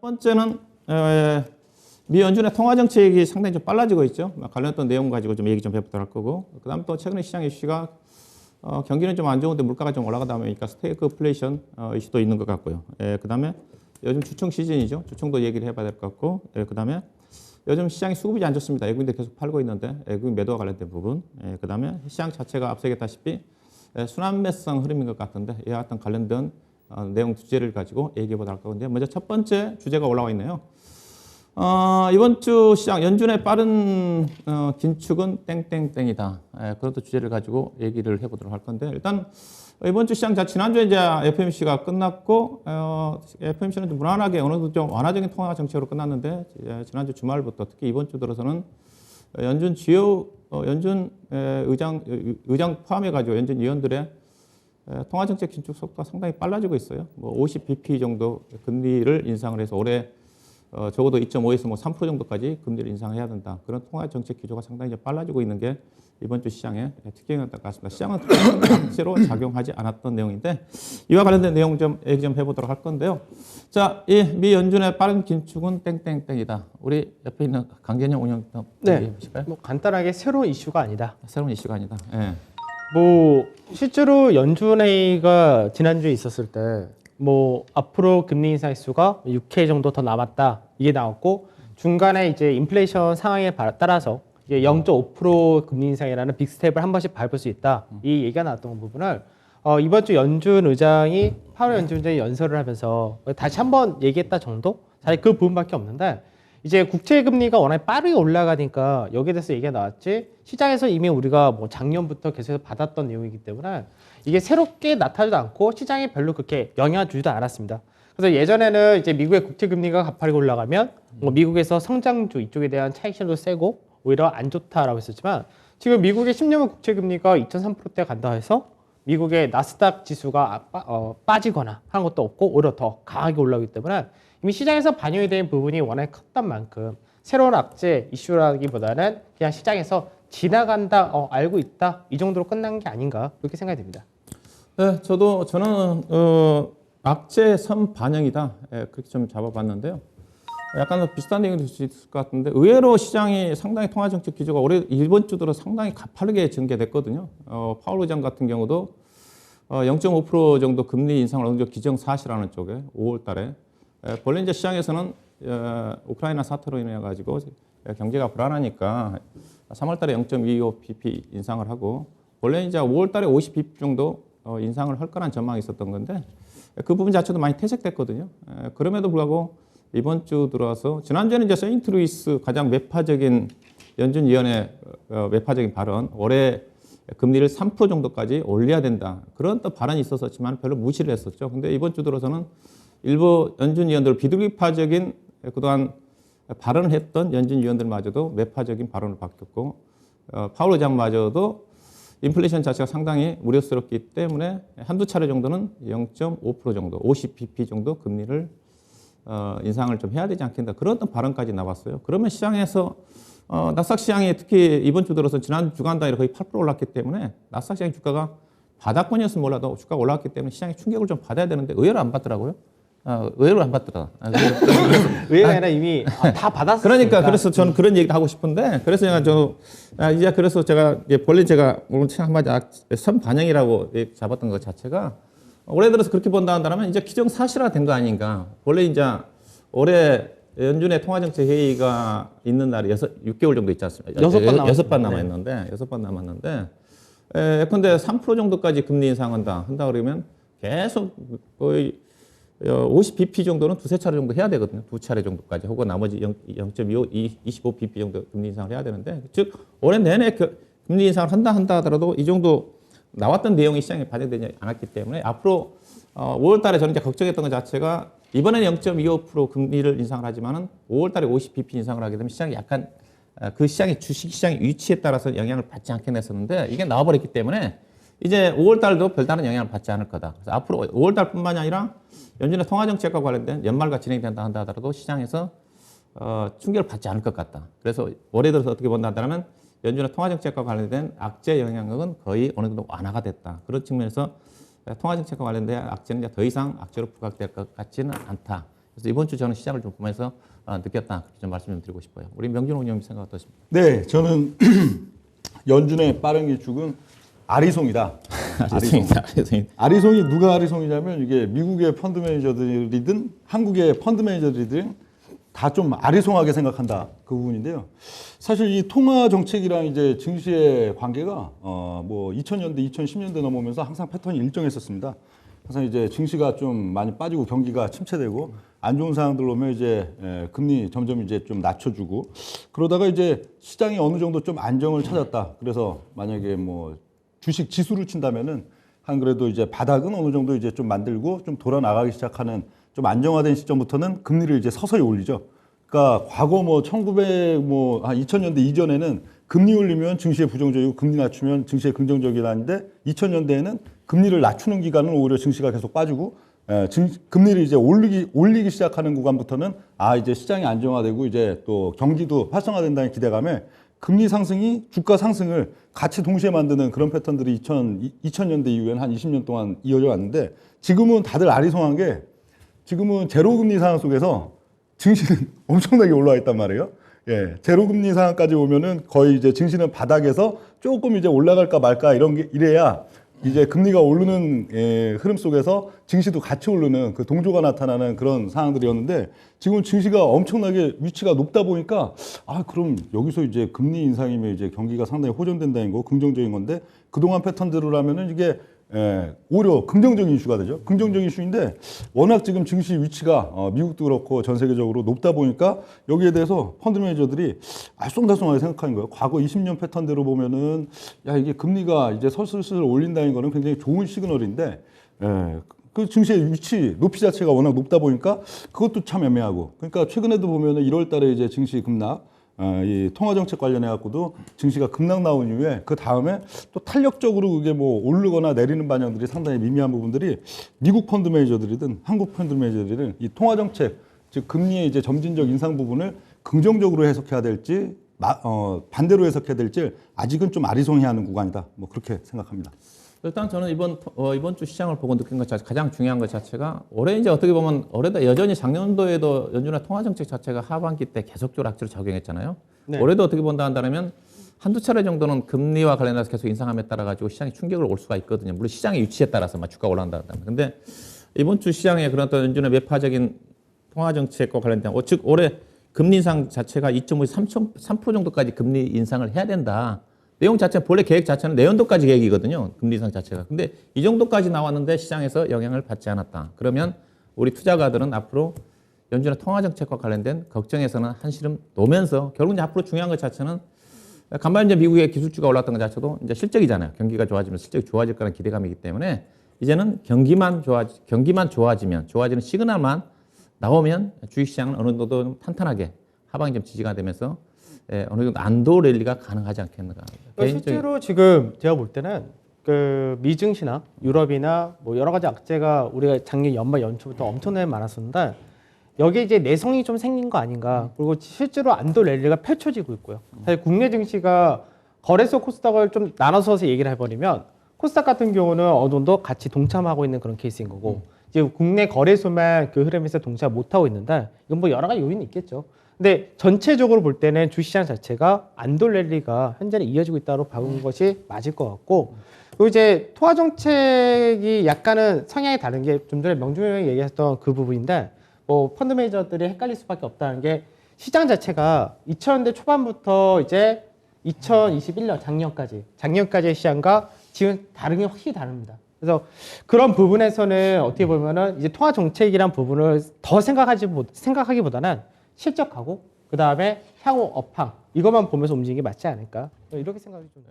번째는 미 연준의 통화 정책이 상당히 좀 빨라지고 있죠. 관련된 내용 가지고 좀 얘기 좀 해보도록 할 거고. 그다음 또 최근에 시장 이슈가 경기는 좀 안 좋은데 물가가 좀 올라가다 보니까 스태그플레이션 이슈도 있는 것 같고요. 그다음에 요즘 주총 시즌이죠. 주총도 얘기를 해봐야 될 것 같고. 그다음에 요즘 시장이 수급이 안 좋습니다. 외국인들 계속 팔고 있는데 외국인 매도와 관련된 부분. 그다음에 시장 자체가 앞서 얘기했다시피 순환매성 흐름인 것 같은데 이와 같은 관련된 내용 주제를 가지고 얘기해 보도록 할 건데 먼저 첫 번째 주제가 올라와 있네요. 이번 주 시장 연준의 빠른 긴축은 땡땡땡이다. 그런 주제를 가지고 얘기를 해보도록 할 건데 일단 이번 주 시장 지난주에 이제 FOMC가 끝났고 FOMC는 좀 무난하게 어느 정도 좀 완화적인 통화 정책으로 끝났는데 지난주 주말부터 특히 이번 주 들어서는 연준 주요 연준 의장 포함해 가지고 연준 위원들의 통화 정책 긴축 속도가 상당히 빨라지고 있어요. 뭐 50bp 정도 금리를 인상을 해서 올해 적어도 2.5에서 뭐 3% 정도까지 금리를 인상해야 된다. 그런 통화 정책 기조가 상당히 이제 빨라지고 있는 게 이번 주 시장의 특징이었던 것 같습니다. 시장은 실제로 작용하지 않았던 내용인데 이와 관련된 내용 좀 얘기 좀 해보도록 할 건데요. 자, 이 미 연준의 빠른 긴축은 땡땡땡이다. 우리 옆에 있는 강재영 운영위원 얘기해 보실까요? 뭐 간단하게 새로운 이슈가 아니다. 새로운 이슈가 아니다. 예. 뭐 실제로 연준회의가 지난주에 있었을 때 뭐 앞으로 금리 인상 횟수가 6회 정도 더 남았다 이게 나왔고 중간에 이제 인플레이션 상황에 따라서 이게 0.5% 금리 인상이라는 빅스텝을 한 번씩 밟을 수 있다 이 얘기가 나왔던 부분을 이번 주 연준 의장이 파월 연준 의장이 연설을 하면서 다시 한번 얘기했다 정도 사실 그 부분밖에 없는데 이제 국채 금리가 워낙 빠르게 올라가니까 여기에 대해서 얘기가 나왔지 시장에서 이미 우리가 뭐 작년부터 계속해서 받았던 내용이기 때문에 이게 새롭게 나타나지도 않고 시장에 별로 그렇게 영향을 주지도 않았습니다. 그래서 예전에는 이제 미국의 국채 금리가 가파르게 올라가면 뭐 미국에서 성장주 이쪽에 대한 차익실도 세고 오히려 안 좋다라고 했었지만 지금 미국의 10년물 국채 금리가 2.3%대 간다 해서 미국의 나스닥 지수가 빠지거나 하는 것도 없고 오히려 더 강하게 올라오기 때문에 이미 시장에서 반영이 된 부분이 워낙 컸단 만큼 새로운 악재 이슈라기보다는 그냥 시장에서 지나간다, 알고 있다 이 정도로 끝난 게 아닌가 그렇게 생각이 됩니다. 네, 저는 악재 선 반영이다 그렇게 좀 잡아봤는데요. 약간 비슷한 얘기도 될 수 있을 것 같은데 의외로 시장이 상당히 통화 정책 기조가 올해 이번 주 들어 상당히 가파르게 전개됐거든요. 파월 의장 같은 경우도 0.5% 정도 금리 인상을 어느 정도 기정사실하는 쪽에 5월달에 본래 이제 시장에서는 우크라이나 사태로 인해 가지고 경제가 불안하니까 3월달에 0.25bp 인상을 하고 원래 이제 5월달에 50bp 정도 인상을 할 거란 전망이 있었던 건데 그 부분 자체도 많이 퇴색됐거든요. 그럼에도 불구하고 이번 주 들어와서 지난주에는 이제 세인트 루이스 가장 매파적인 연준위원회 매파적인 발언 올해 금리를 3% 정도까지 올려야 된다 그런 또 발언이 있었지만 별로 무시를 했었죠. 근데 이번 주 들어서는 일부 연준위원들 비둘기파적인 그동안 발언을 했던 연준위원들마저도 매파적인 발언을 바뀌었고 파월 의장마저도 인플레이션 자체가 상당히 우려스럽기 때문에 한두 차례 정도는 0.5% 정도 50bp 정도 금리를 인상을 좀 해야 되지 않겠나 그런 어떤 발언까지 나왔어요. 그러면 시장에서 나스닥 시장이 특히 이번 주 들어서 지난 주간 단위로 거의 8% 올랐기 때문에 나스닥 시장 주가가 바닥권이었으면 몰라도 주가가 올랐기 때문에 시장이 충격을 좀 받아야 되는데 의외로 안 받더라고요. 의외로 안 받더라. 의외가 아니라 이미 다 받았으니까. 그러니까 그래서 저는 그런 얘기도 하고 싶은데 그래서 제가 그래서 제가 원래 제가 오늘 한마디 선 반영이라고 잡았던 것 자체가 올해 들어서 그렇게 본다 한다면 이제 기정사실화 된 거 아닌가. 원래 이제 올해 연준의 통화정책 회의가 있는 날이 6개월 정도 있지 않습니까? 6번 남았는데 6번 남았는데 예컨대 3% 정도까지 금리 인상한다 그러면 계속 거의 50bp 정도는 두세 차례 정도 해야 되거든요. 두 차례 정도까지 혹은 나머지 0.25, 25bp 정도 금리 인상을 해야 되는데 즉 올해 내내 금리 인상을 한다 하더라도 이 정도 나왔던 내용이 시장에 반영되지 않았기 때문에 앞으로 5월 달에 저는 이제 걱정했던 것 자체가 이번에는 0.25% 금리를 인상을 하지만은 5월 달에 50bp 인상을 하게 되면 시장이 약간 그 시장의 주식 시장의 위치에 따라서 영향을 받지 않게 했었는데 이게 나와버렸기 때문에 이제 5월 달도 별다른 영향을 받지 않을 거다. 그래서 앞으로 5월 달뿐만이 아니라 연준의 통화 정책과 관련된 연말과 진행된다 한다 하더라도 시장에서 충격을 받지 않을 것 같다. 그래서 올해 들어서 어떻게 본다 한다면 연준의 통화 정책과 관련된 악재 영향력은 거의 어느 정도 완화가 됐다. 그런 측면에서 통화 정책과 관련된 악재는 이제 더 이상 악재로 부각될 것 같지는 않다. 그래서 이번 주 저는 시장을 좀 보면서 느꼈다 그렇게 좀 말씀 좀 드리고 싶어요. 우리 명준 의원님 생각 어떠십니까? 네, 저는 연준의 빠른 기축은 아리송이다. 아리송이 누가 아리송이냐면 이게 미국의 펀드 매니저들이든 한국의 펀드 매니저들이든 다 좀 아리송하게 생각한다 그 부분인데요. 사실 이 통화 정책이랑 이제 증시의 관계가 뭐 2000년대, 2010년대 넘어오면서 항상 패턴이 일정했었습니다. 항상 이제 증시가 좀 많이 빠지고 경기가 침체되고 안 좋은 상황들 오면 이제 금리 점점 이제 좀 낮춰주고 그러다가 이제 시장이 어느 정도 좀 안정을 찾았다. 그래서 만약에 뭐 주식 지수를 친다면은 한 그래도 이제 바닥은 어느 정도 이제 좀 만들고 좀 돌아 나가기 시작하는 좀 안정화된 시점부터는 금리를 이제 서서히 올리죠. 그러니까 과거 뭐 2000년대 이전에는 금리 올리면 증시에 부정적이고 금리 낮추면 증시에 긍정적이라는데 2000년대에는 금리를 낮추는 기간은 오히려 증시가 계속 빠지고 금리를 이제 올리기 시작하는 구간부터는 이제 시장이 안정화되고 이제 또 경기도 활성화된다는 기대감에 금리 상승이 주가 상승을 같이 동시에 만드는 그런 패턴들이 2000년대 이후에는 한 20년 동안 이어져 왔는데 지금은 다들 아리송한 게 지금은 제로금리 상황 속에서 증시는 엄청나게 올라와 있단 말이에요. 예, 제로금리 상황까지 오면은 거의 이제 증시는 바닥에서 조금 이제 올라갈까 말까 이래야 이제 금리가 오르는 흐름 속에서 증시도 같이 오르는 그 동조가 나타나는 그런 상황들이었는데 지금 증시가 엄청나게 위치가 높다 보니까 그럼 여기서 이제 금리 인상이면 이제 경기가 상당히 호전된다는 거 긍정적인 건데 그동안 패턴대로 하면은 이게 오히려 긍정적인 이슈가 되죠. 긍정적인 이슈인데 워낙 지금 증시 위치가 미국도 그렇고 전 세계적으로 높다 보니까 여기에 대해서 펀드 매니저들이 알쏭달쏭하게 생각하는 거예요. 과거 20년 패턴대로 보면은 이게 금리가 이제 슬슬 올린다는 거는 굉장히 좋은 시그널인데 그 증시의 위치 높이 자체가 워낙 높다 보니까 그것도 참 애매하고 그러니까 최근에도 보면은 1월 달에 이제 증시 급락 이 통화정책 관련해 갖고도 증시가 급락 나온 이후에 그 다음에 또 탄력적으로 그게 뭐 오르거나 내리는 방향들이 상당히 미미한 부분들이 미국 펀드 매니저들이든 한국 펀드 매니저들이든 이 통화정책 즉 금리의 이제 점진적 인상 부분을 긍정적으로 해석해야 될지 반대로 해석해야 될지 아직은 좀 아리송해하는 구간이다. 뭐 그렇게 생각합니다. 일단 저는 이번 주 시장을 보고 느낀 것 자체 가장 중요한 것 자체가 올해 이제 어떻게 보면 올해도 여전히 작년도에도 연준의 통화 정책 자체가 하반기 때 계속적으로 악재를 적용했잖아요. 네. 올해도 어떻게 본다 한다면 한두 차례 정도는 금리와 관련해서 계속 인상함에 따라 가지고 시장이 충격을 올 수가 있거든요. 물론 시장의 위치에 따라서 주가가 올라간다 한다면. 근데 이번 주 시장에 그런 어떤 연준의 매파적인 통화 정책과 관련된 즉 올해 금리 인상 자체가 2.5에서 3% 정도까지 금리 인상을 해야 된다. 내용 자체 본래 계획 자체는 내년도까지 계획이거든요. 금리 인상 자체가. 근데 이 정도까지 나왔는데 시장에서 영향을 받지 않았다. 그러면 우리 투자가들은 앞으로 연준의 통화 정책과 관련된 걱정에서는 한시름 놓으면서 결국 이제 앞으로 중요한 것 자체는 간만에 이제 미국의 기술주가 올랐던 것 자체도 이제 실적이잖아요. 경기가 좋아지면 실적이 좋아질 거라는 기대감이기 때문에 이제는 경기만 좋아지면 좋아지는 시그널만 나오면 주식시장은 어느 정도 탄탄하게 하방이 좀 지지가 되면서 어느 정도 안도 랠리가 가능하지 않겠는가. 실제로 지금 제가 볼 때는 그 미증시나 유럽이나 뭐 여러 가지 악재가 우리가 작년 연말 연초부터 엄청나게 많았었는데 여기에 이제 내성이 좀 생긴 거 아닌가. 그리고 실제로 안도 랠리가 펼쳐지고 있고요. 사실 국내 증시가 거래소 코스닥을 좀 나눠서 얘기를 해버리면 코스닥 같은 경우는 어느 정도 같이 동참하고 있는 그런 케이스인 거고 지금 국내 거래소만 그 흐름에서 동참 못하고 있는데 이건 뭐 여러 가지 요인이 있겠죠. 근데 전체적으로 볼 때는 주시장 자체가 안도 랠리가 현재는 이어지고 있다고 봐온 것이 맞을 것 같고 그리고 이제 통화 정책이 약간은 성향이 다른 게 좀 전에 명중 형이 얘기했던 그 부분인데 뭐 펀드 매니저들이 헷갈릴 수밖에 없다는 게 시장 자체가 2000년대 초반부터 이제 2021년 작년까지의 시장과 지금 다른 게 확실히 다릅니다. 그래서 그런 부분에서는 어떻게 보면은 이제 통화 정책이란 부분을 더 생각하기보다는 실적하고 그 다음에 향후 업황 이것만 보면서 움직이는 게 맞지 않을까 이렇게 생각이 좀.